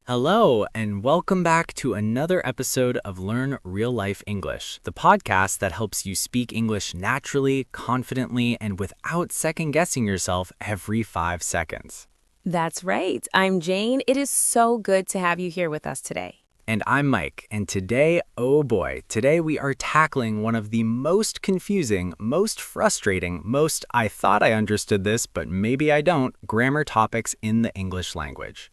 Hello, and welcome back to another episode of Learn Real Life English, the podcast that helps you speak English naturally, confidently, and without second guessing yourself every 5 seconds. That's right. I'm Jane. It is so good to have you here with us today. And I'm Mike, and today, oh boy, today we are tackling one of the most confusing, most frustrating, most I thought I understood this, but maybe I don't, grammar topics in the English language.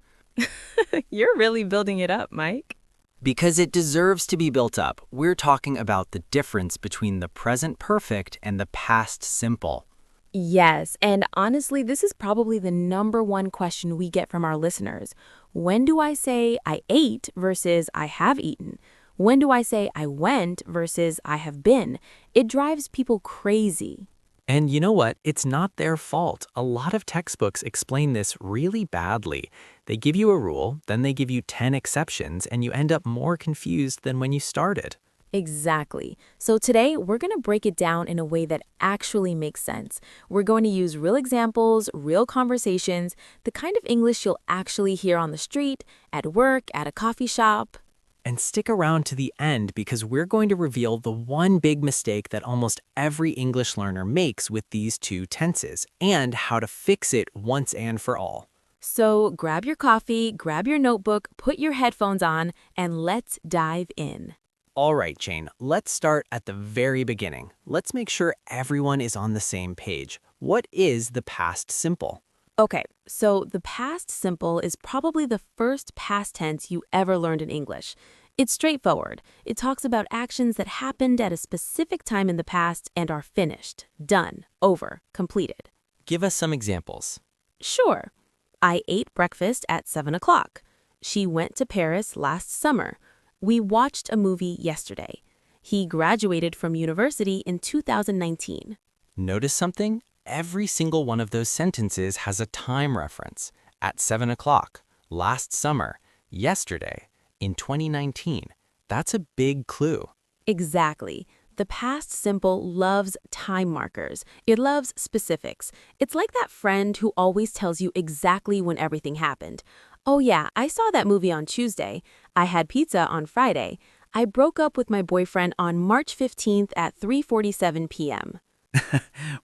You're really building it up, Mike. Because it deserves to be built up, we're talking about the difference between the present perfect and the past simple. Yes, and honestly, this is probably the number one question we get from our listeners. When do I say I ate versus I have eaten? When do I say I went versus I have been? It drives people crazy. And you know what? It's not their fault. A lot of textbooks explain this really badly. They give you a rule, then they give you 10 exceptions, and you end up more confused than when you started. Exactly. So today, we're going to break it down in a way that actually makes sense. We're going to use real examples, real conversations, the kind of English you'll actually hear on the street, at work, at a coffee shop. And stick around to the end because we're going to reveal the one big mistake that almost every English learner makes with these two tenses and how to fix it once and for all. So grab your coffee, grab your notebook, put your headphones on, and let's dive in. All right, Jane, let's start at the very beginning. Let's make sure everyone is on the same page. What is the past simple? Okay, so the past simple is probably the first past tense you ever learned in English. It's straightforward. It talks about actions that happened at a specific time in the past and are finished, done, over, completed. Give us some examples. Sure. I ate breakfast at 7 o'clock. She went to Paris last summer. We watched a movie yesterday. He graduated from university in 2019. Notice something? Every single one of those sentences has a time reference. At 7 o'clock, last summer, yesterday, in 2019. That's a big clue. Exactly. The past simple loves time markers. It loves specifics. It's like that friend who always tells you exactly when everything happened. Oh yeah, I saw that movie on Tuesday. I had pizza on Friday. I broke up with my boyfriend on March 15th at 3:47 p.m.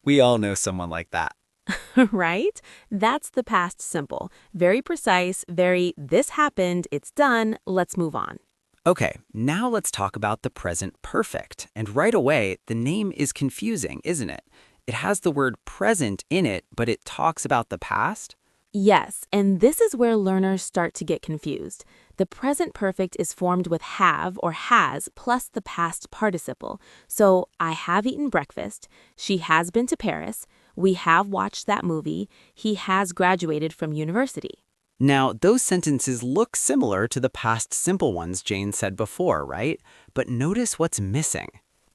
We all know someone like that. Right? That's the past simple. Very precise, very this happened, it's done, let's move on. Okay, now let's talk about the present perfect. And right away, the name is confusing, isn't it? It has the word present in it, but it talks about the past. Yes, and this is where learners start to get confused. The present perfect is formed with have or has plus the past participle. So, I have eaten breakfast, she has been to Paris, we have watched that movie, he has graduated from university. Now, those sentences look similar to the past simple ones Jane said before, right? But notice what's missing.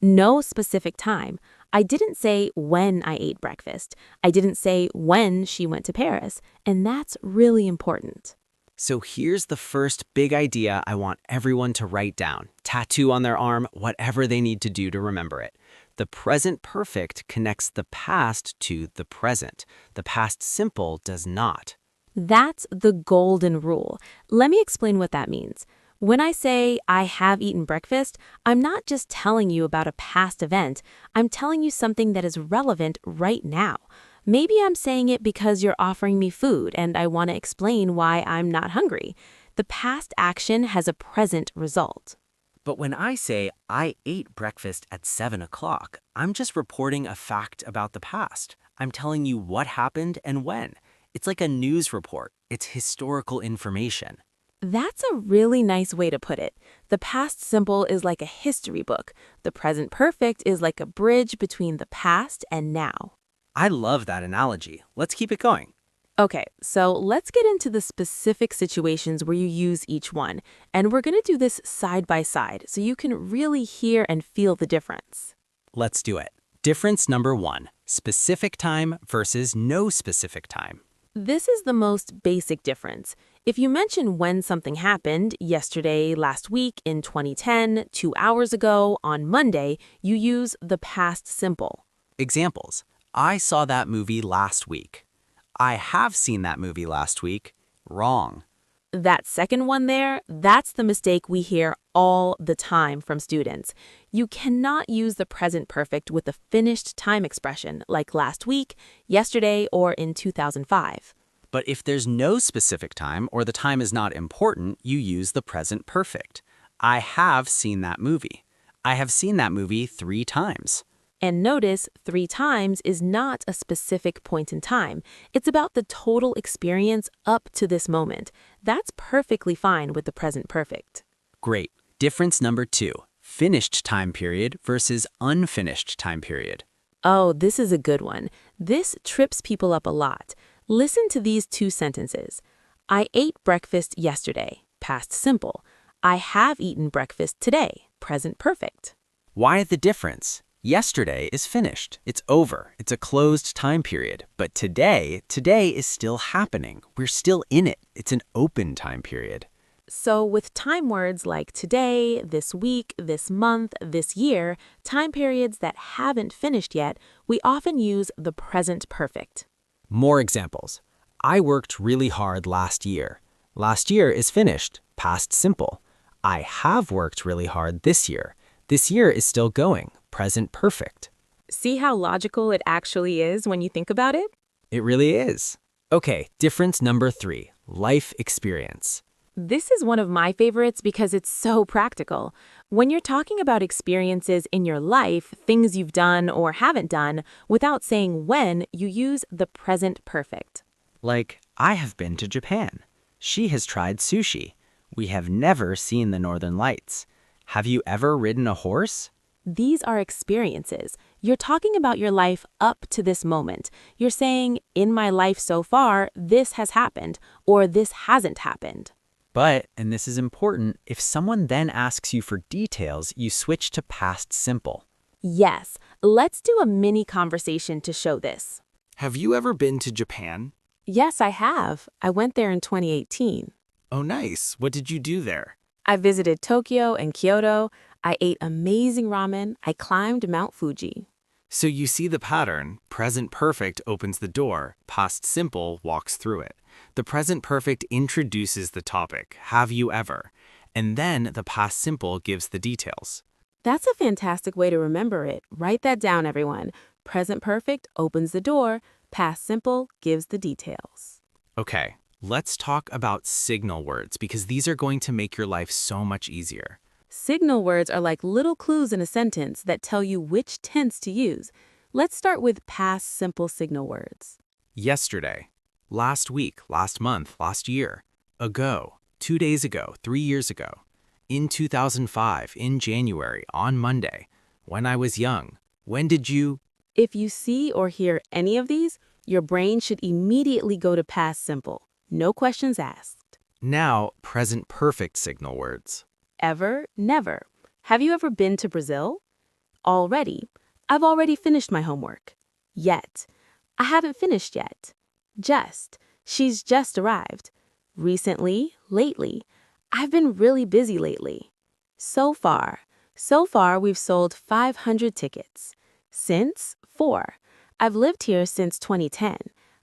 No specific time. I didn't say when I ate breakfast. I didn't say when she went to Paris. And that's really important. So here's the first big idea I want everyone to write down, tattoo on their arm, whatever they need to do to remember it. The present perfect connects the past to the present. The past simple does not. That's the golden rule. Let me explain what that means. When I say I have eaten breakfast, I'm not just telling you about a past event. I'm telling you something that is relevant right now. Maybe I'm saying it because you're offering me food and I want to explain why I'm not hungry. The past action has a present result. But when I say I ate breakfast at 7 o'clock, I'm just reporting a fact about the past. I'm telling you what happened and when. It's like a news report. It's historical information. That's a really nice way to put it. The past simple is like a history book. The present perfect is like a bridge between the past and now. I love that analogy. Let's keep it going. Okay, so let's get into the specific situations where you use each one. And we're going to do this side by side so you can really hear and feel the difference. Let's do it. Difference number 1, specific time versus no specific time. This is the most basic difference. If you mention when something happened, yesterday, last week, in 2010, 2 hours ago, on Monday, you use the past simple. Examples. I saw that movie last week. I have seen that movie last week. Wrong. That second one there, that's the mistake we hear all the time from students. You cannot use the present perfect with a finished time expression like last week, yesterday, or in 2005. But if there's no specific time or the time is not important, you use the present perfect. I have seen that movie. I have seen that movie 3 times. And notice 3 times is not a specific point in time. It's about the total experience up to this moment. That's perfectly fine with the present perfect. Great. Difference number 2. Finished time period versus unfinished time period. Oh, this is a good one. This trips people up a lot. Listen to these 2 sentences. I ate breakfast yesterday, past simple. I have eaten breakfast today, present perfect. Why the difference? Yesterday is finished. It's over. It's a closed time period. But today is still happening. We're still in it. It's an open time period. So with time words like today, this week, this month, this year, time periods that haven't finished yet, we often use the present perfect. More examples. I worked really hard last year. Last year is finished, past simple. I have worked really hard this year. This year is still going, present perfect. See how logical it actually is when you think about it? It really is. Okay, difference number 3, life experience. This is one of my favorites because it's so practical. When you're talking about experiences in your life, things you've done or haven't done, without saying when, you use the present perfect. Like, I have been to Japan. She has tried sushi. We have never seen the Northern Lights. Have you ever ridden a horse? These are experiences. You're talking about your life up to this moment. You're saying, in my life so far, this has happened, or this hasn't happened. But, and this is important, if someone then asks you for details, you switch to past simple. Yes, let's do a mini conversation to show this. Have you ever been to Japan? Yes, I have. I went there in 2018. Oh, nice. What did you do there? I visited Tokyo and Kyoto. I ate amazing ramen. I climbed Mount Fuji. So you see the pattern. Present perfect opens the door. Past simple walks through it. The present perfect introduces the topic, have you ever? And then the past simple gives the details. That's a fantastic way to remember it. Write that down, everyone. Present perfect opens the door. Past simple gives the details. Okay, let's talk about signal words because these are going to make your life so much easier. Signal words are like little clues in a sentence that tell you which tense to use. Let's start with past simple signal words. Yesterday, last week, last month, last year, ago, 2 days ago, 3 years ago, in 2005, in January, on Monday, when I was young, when did you... If you see or hear any of these, your brain should immediately go to past simple. No questions asked. Now, present perfect signal words. Ever, never. Have you ever been to Brazil? Already. I've already finished my homework. Yet. I haven't finished yet. Just. She's just arrived. Recently, lately. I've been really busy lately. So far. So far, we've sold 500 tickets. Since, 4. I've lived here since 2010.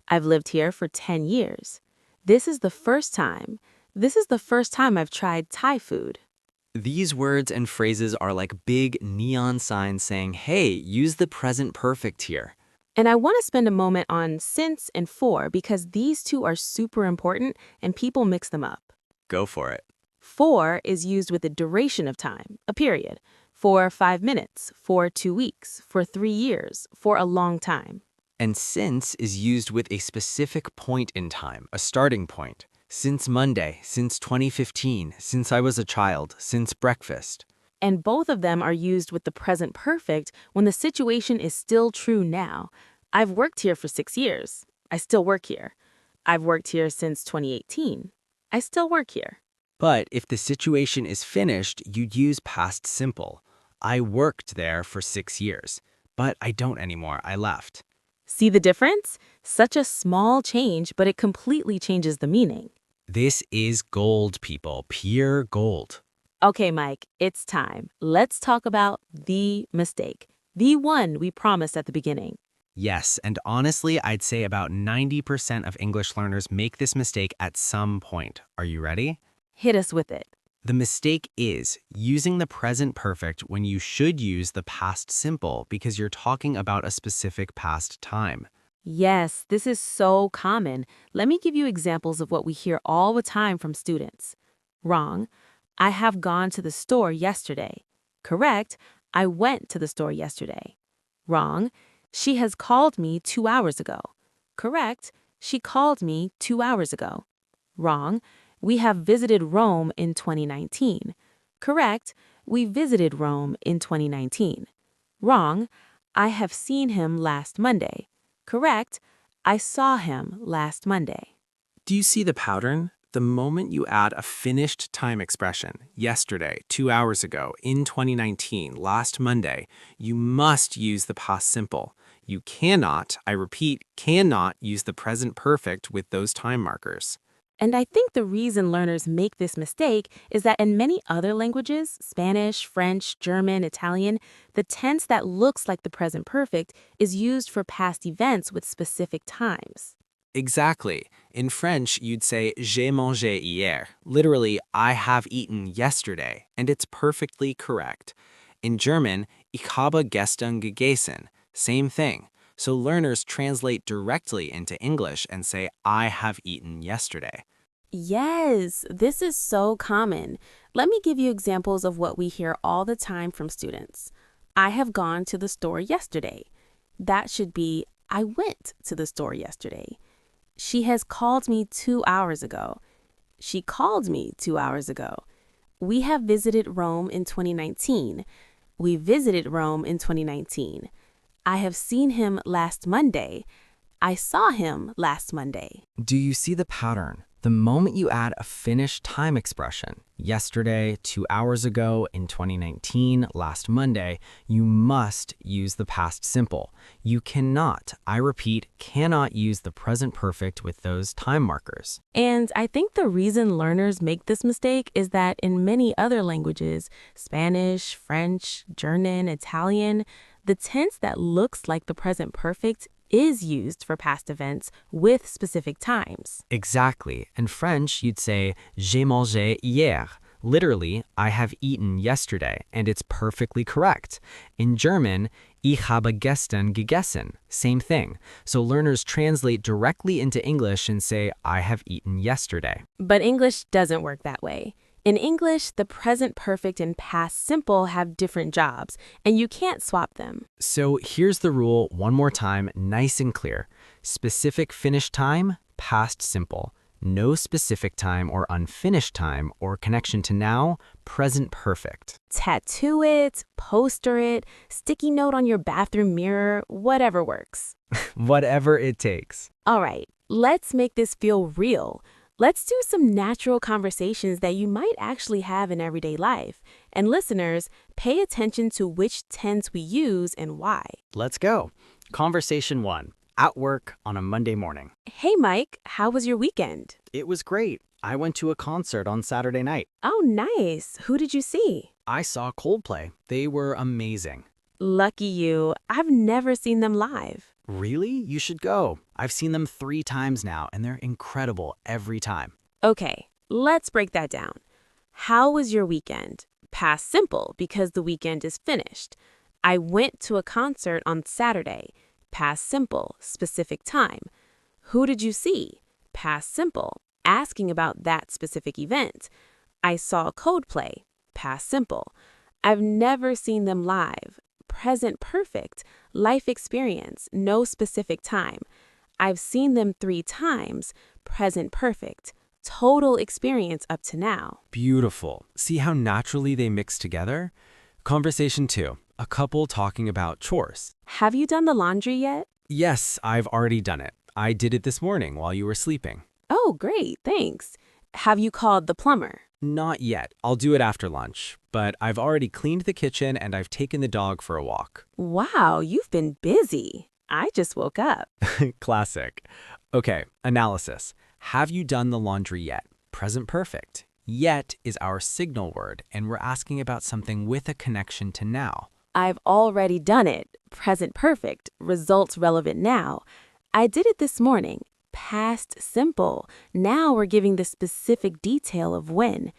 I've lived here for 10 years. This is the first time. This is the first time I've tried Thai food. These words and phrases are like big neon signs saying, hey, use the present perfect here. And I want to spend a moment on since and for because these two are super important and people mix them up. Go for it. For is used with the duration of time, a period. For 5 minutes, for 2 weeks, for 3 years, for a long time. And since is used with a specific point in time, a starting point. Since Monday, since 2015, since I was a child, since breakfast. And both of them are used with the present perfect when the situation is still true now. I've worked here for 6 years. I still work here. I've worked here since 2018. I still work here. But if the situation is finished, you'd use past simple. I worked there for 6 years, but I don't anymore. I left. See the difference? Such a small change, but it completely changes the meaning. This is gold, people. Pure gold. Okay, Mike, it's time. Let's talk about the mistake. The one we promised at the beginning. Yes, and honestly, I'd say about 90% of English learners make this mistake at some point. Are you ready? Hit us with it. The mistake is using the present perfect when you should use the past simple because you're talking about a specific past time. Yes, this is so common. Let me give you examples of what we hear all the time from students. Wrong. I have gone to the store yesterday. Correct. I went to the store yesterday. Wrong. She has called me 2 hours ago. Correct. She called me 2 hours ago. Wrong. We have visited Rome in 2019. Correct. We visited Rome in 2019. Wrong. I have seen him last Monday. Correct. I saw him last Monday. Do you see the pattern? The moment you add a finished time expression, yesterday, 2 hours ago, in 2019, last Monday, you must use the past simple. You cannot, I repeat, cannot use the present perfect with those time markers. And I think the reason learners make this mistake is that in many other languages, Spanish, French, German, Italian, the tense that looks like the present perfect is used for past events with specific times. Exactly. In French, you'd say j'ai mangé hier, literally, I have eaten yesterday, and it's perfectly correct. In German, ich habe gestern gegessen, same thing. So learners translate directly into English and say, I have eaten yesterday. Yes, this is so common. Let me give you examples of what we hear all the time from students. I have gone to the store yesterday. That should be, I went to the store yesterday. She has called me 2 hours ago. She called me 2 hours ago. We have visited Rome in 2019. We visited Rome in 2019. I have seen him last Monday. I saw him last Monday. Do you see the pattern? The moment you add a finished time expression, yesterday, 2 hours ago, in 2019, last Monday, you must use the past simple. You cannot, I repeat, cannot use the present perfect with those time markers. And I think the reason learners make this mistake is that in many other languages, Spanish, French, German, Italian, the tense that looks like the present perfect is used for past events with specific times. Exactly. In French, you'd say j'ai mangé hier. Literally, I have eaten yesterday, and it's perfectly correct. In German, ich habe gestern gegessen. Same thing. So learners translate directly into English and say, I have eaten yesterday. But English doesn't work that way. In English, the present perfect and past simple have different jobs, and you can't swap them. So here's the rule one more time, nice and clear. Specific finished time, past simple. No specific time or unfinished time or connection to now, present perfect. Tattoo it, poster it, sticky note on your bathroom mirror, whatever works. Whatever it takes. All right, let's make this feel real. Let's do some natural conversations that you might actually have in everyday life. And listeners, pay attention to which tense we use and why. Let's go. Conversation 1. At work on a Monday morning. Hey, Mike, how was your weekend? It was great. I went to a concert on Saturday night. Oh, nice. Who did you see? I saw Coldplay. They were amazing. Lucky you. I've never seen them live. Really? You should go. I've seen them 3 times now, and they're incredible every time. Okay, let's break that down. How was your weekend? Past simple, because the weekend is finished. I went to a concert on Saturday. Past simple, specific time. Who did you see? Past simple, asking about that specific event. I saw Coldplay. Past simple. I've never seen them live. Present perfect, life experience, no specific time. I've seen them 3 times. Present perfect, total experience up to now. Beautiful. See how naturally they mix together? Conversation 2. A couple talking about chores. Have you done the laundry yet? Yes, I've already done it. I did it this morning while you were sleeping. Oh, great, thanks. Have you called the plumber? Not yet. I'll do it after lunch. But I've already cleaned the kitchen and I've taken the dog for a walk. Wow, you've been busy. I just woke up. Classic. Okay, analysis. Have you done the laundry yet? Present perfect. Yet is our signal word, and we're asking about something with a connection to now. I've already done it. Present perfect, results relevant now. I did it this morning. Past simple. Now we're giving the specific detail of when.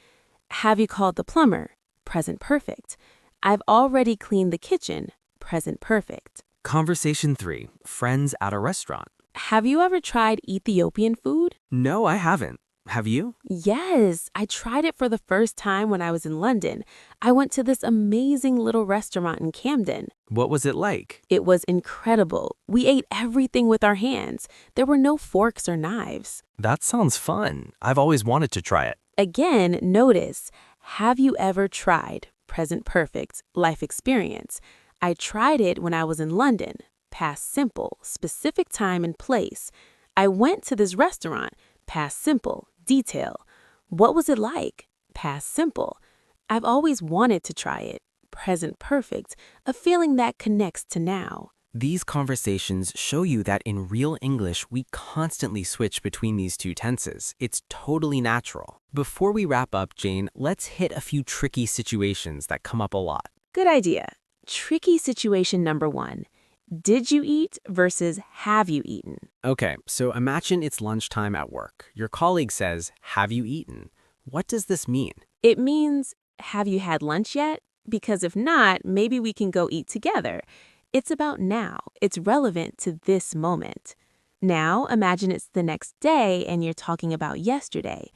Have you called the plumber? Present perfect. I've already cleaned the kitchen. Present perfect. Conversation 3. Friends at a restaurant. Have you ever tried Ethiopian food? No, I haven't. Have you? Yes, I tried it for the first time when I was in London. I went to this amazing little restaurant in Camden. What was it like? It was incredible. We ate everything with our hands. There were no forks or knives. That sounds fun. I've always wanted to try it. Again, notice, have you ever tried? Present perfect, life experience. I tried it when I was in London. Past simple, specific time and place. I went to this restaurant. Past simple, detail. What was it like? Past simple. I've always wanted to try it. Present perfect, a feeling that connects to now. These conversations show you that in real English, we constantly switch between these two tenses. It's totally natural. Before we wrap up, Jane, let's hit a few tricky situations that come up a lot. Good idea. Tricky situation number 1. Did you eat versus have you eaten? Okay, so imagine it's lunchtime at work. Your colleague says, "Have you eaten?" What does this mean? It means, have you had lunch yet? Because if not, maybe we can go eat together. It's about now. It's relevant to this moment. Now, imagine it's the next day and you're talking about yesterday.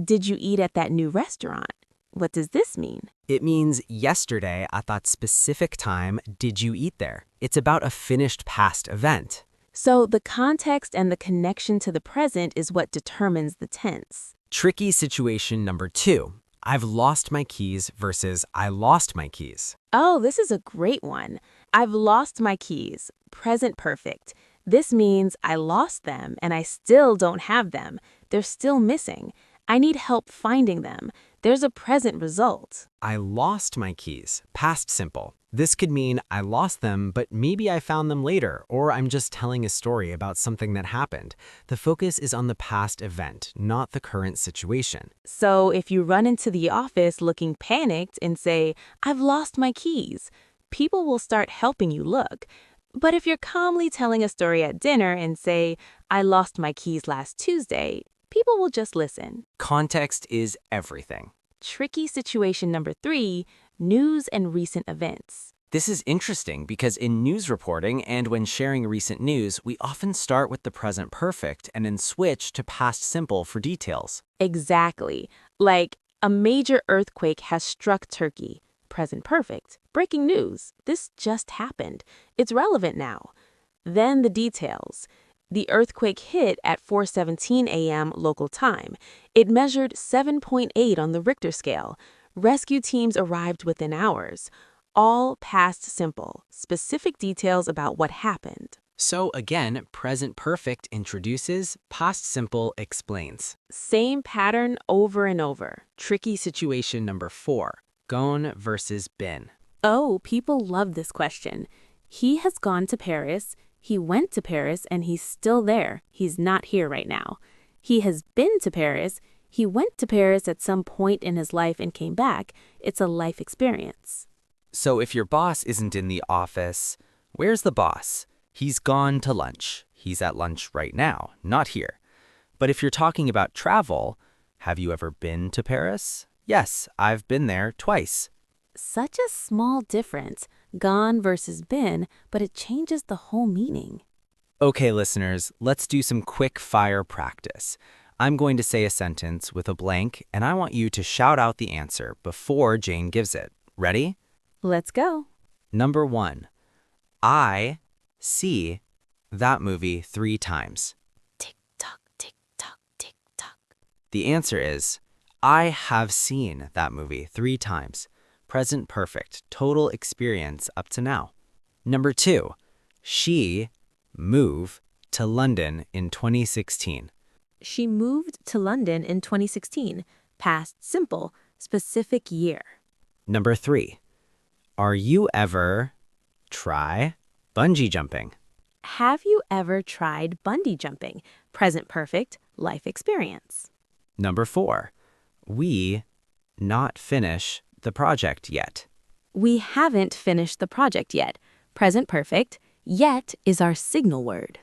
Did you eat at that new restaurant? What does this mean? It means yesterday at that specific time, did you eat there? It's about a finished past event. So the context and the connection to the present is what determines the tense. Tricky situation number 2. I've lost my keys versus I lost my keys. Oh, this is a great one. I've lost my keys. Present perfect. This means I lost them and I still don't have them. They're still missing. I need help finding them. There's a present result. I lost my keys. Past simple. This could mean I lost them, but maybe I found them later, or I'm just telling a story about something that happened. The focus is on the past event, not the current situation. So if you run into the office looking panicked and say, I've lost my keys, people will start helping you look. But if you're calmly telling a story at dinner and say, I lost my keys last Tuesday, people will just listen. Context is everything. Tricky situation number 3, news and recent events. This is interesting because in news reporting and when sharing recent news, we often start with the present perfect and then switch to past simple for details. Exactly. Like, a major earthquake has struck Turkey. Present perfect. Breaking news. This just happened. It's relevant now. Then the details. The earthquake hit at 4:17 a.m. local time. It measured 7.8 on the Richter scale. Rescue teams arrived within hours. All past simple, specific details about what happened. So again, present perfect introduces, past simple explains. Same pattern over and over. Tricky situation number 4, gone versus been. Oh, people love this question. He has gone to Paris. He went to Paris and he's still there. He's not here right now. He has been to Paris. He went to Paris at some point in his life and came back. It's a life experience. So if your boss isn't in the office, where's the boss? He's gone to lunch. He's at lunch right now, not here. But if you're talking about travel, have you ever been to Paris? Yes, I've been there twice. Such a small difference, gone versus been, but it changes the whole meaning. Okay, listeners, let's do some quick fire practice. I'm going to say a sentence with a blank, and I want you to shout out the answer before Jane gives it. Ready? Let's go. Number 1. I see that movie 3 times. Tick tock, tick tock, tick tock. The answer is, I have seen that movie 3 times. Present perfect, total experience up to now. Number 2, she moved to London in 2016. She moved to London in 2016. Past simple, specific year. Number 3, are you ever try bungee jumping? Have you ever tried bungee jumping? Present perfect, life experience. Number 4, we not finish the project yet. We haven't finished the project yet. present perfect. Yet is our signal word.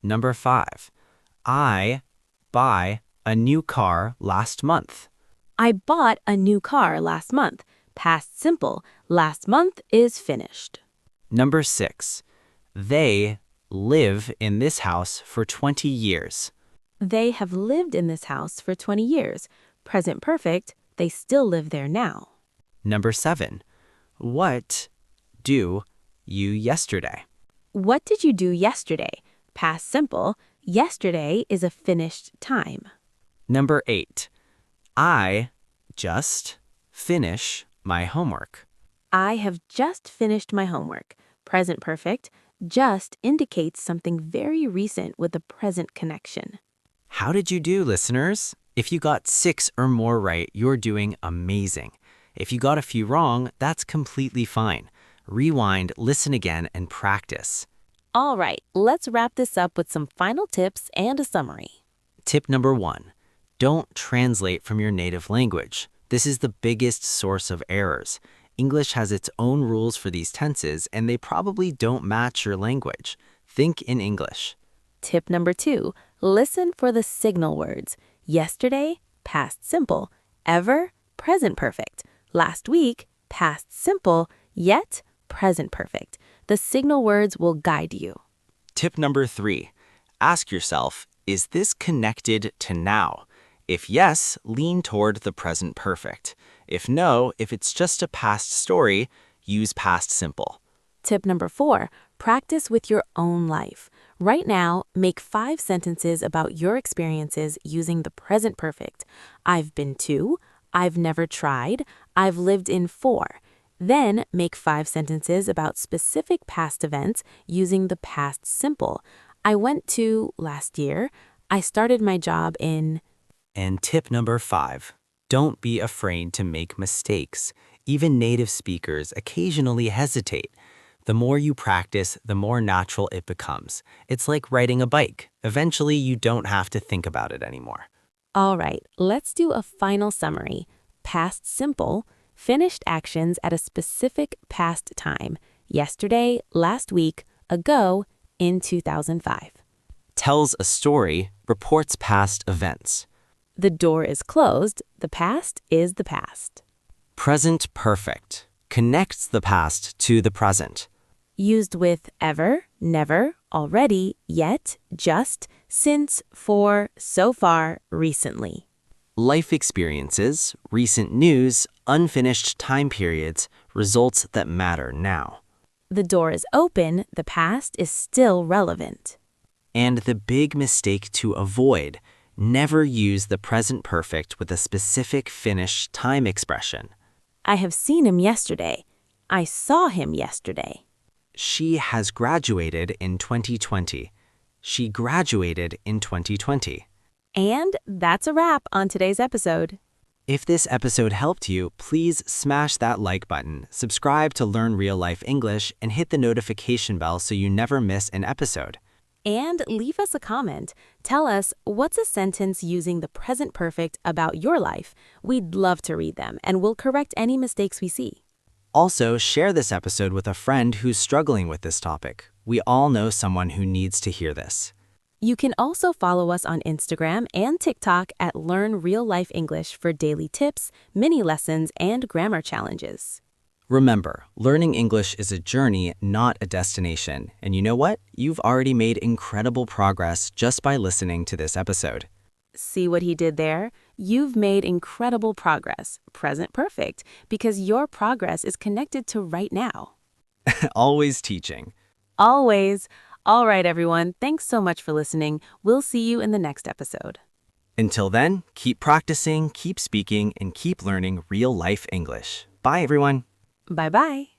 Number 5. I buy a new car last month. I bought a new car last month. Past simple. Last month is finished. Number 6. They live in this house for 20 years. They have lived in this house for 20 years. Present perfect. They still live there now. Number 7. What do you yesterday? What did you do yesterday? Past simple. Yesterday is a finished time. Number 8. I just finish my homework. I have just finished my homework. Present perfect. Just indicates something very recent with a present connection. How did you do, listeners? If you got 6 or more right, you're doing amazing. If you got a few wrong, that's completely fine. Rewind, listen again, and practice. All right, let's wrap this up with some final tips and a summary. Tip number 1. Don't translate from your native language. This is the biggest source of errors. English has its own rules for these tenses, and they probably don't match your language. Think in English. Tip number 2. Listen for the signal words. Yesterday, past simple. Ever, present perfect. Last week, past simple. Yet, present perfect. The signal words will guide you. Tip number 3. Ask yourself, is this connected to now? If yes, lean toward the present perfect. If no, if it's just a past story, use past simple. Tip number 4. Practice with your own life. Right now, make 5 sentences about your experiences using the present perfect. I've been to, I've never tried, I've lived in for. Then make 5 sentences about specific past events using the past simple. I went to last year. I started my job in. And tip number 5. Don't be afraid to make mistakes. Even native speakers occasionally hesitate. The more you practice, the more natural it becomes. It's like riding a bike. Eventually, you don't have to think about it anymore. All right, let's do a final summary. Past simple, finished actions at a specific past time. Yesterday, last week, ago, in 2005. Tells a story, reports past events. The door is closed. The past is the past. Present perfect. Connects the past to the present. Used with ever, never, already, yet, just, since, for, so far, recently. Life experiences, recent news, unfinished time periods, results that matter now. The door is open, the past is still relevant. And the big mistake to avoid, never use the present perfect with a specific finished time expression. I have seen him yesterday. I saw him yesterday. She has graduated in 2020. She graduated in 2020. And that's a wrap on today's episode. If this episode helped you, please smash that like button, subscribe to Learn Real Life English, and hit the notification bell so you never miss an episode. And leave us a comment. Tell us, what's a sentence using the present perfect about your life? We'd love to read them, and we'll correct any mistakes we see. Also, share this episode with a friend who's struggling with this topic. We all know someone who needs to hear this. You can also follow us on Instagram and TikTok at Learn Real Life English for daily tips, mini lessons, and grammar challenges. Remember, learning English is a journey, not a destination. And you know what? You've already made incredible progress just by listening to this episode. See what he did there? You've made incredible progress, present perfect, because your progress is connected to right now. Always teaching. Always. All right, everyone. Thanks so much for listening. We'll see you in the next episode. Until then, keep practicing, keep speaking, and keep learning real life English. Bye, everyone. Bye-bye.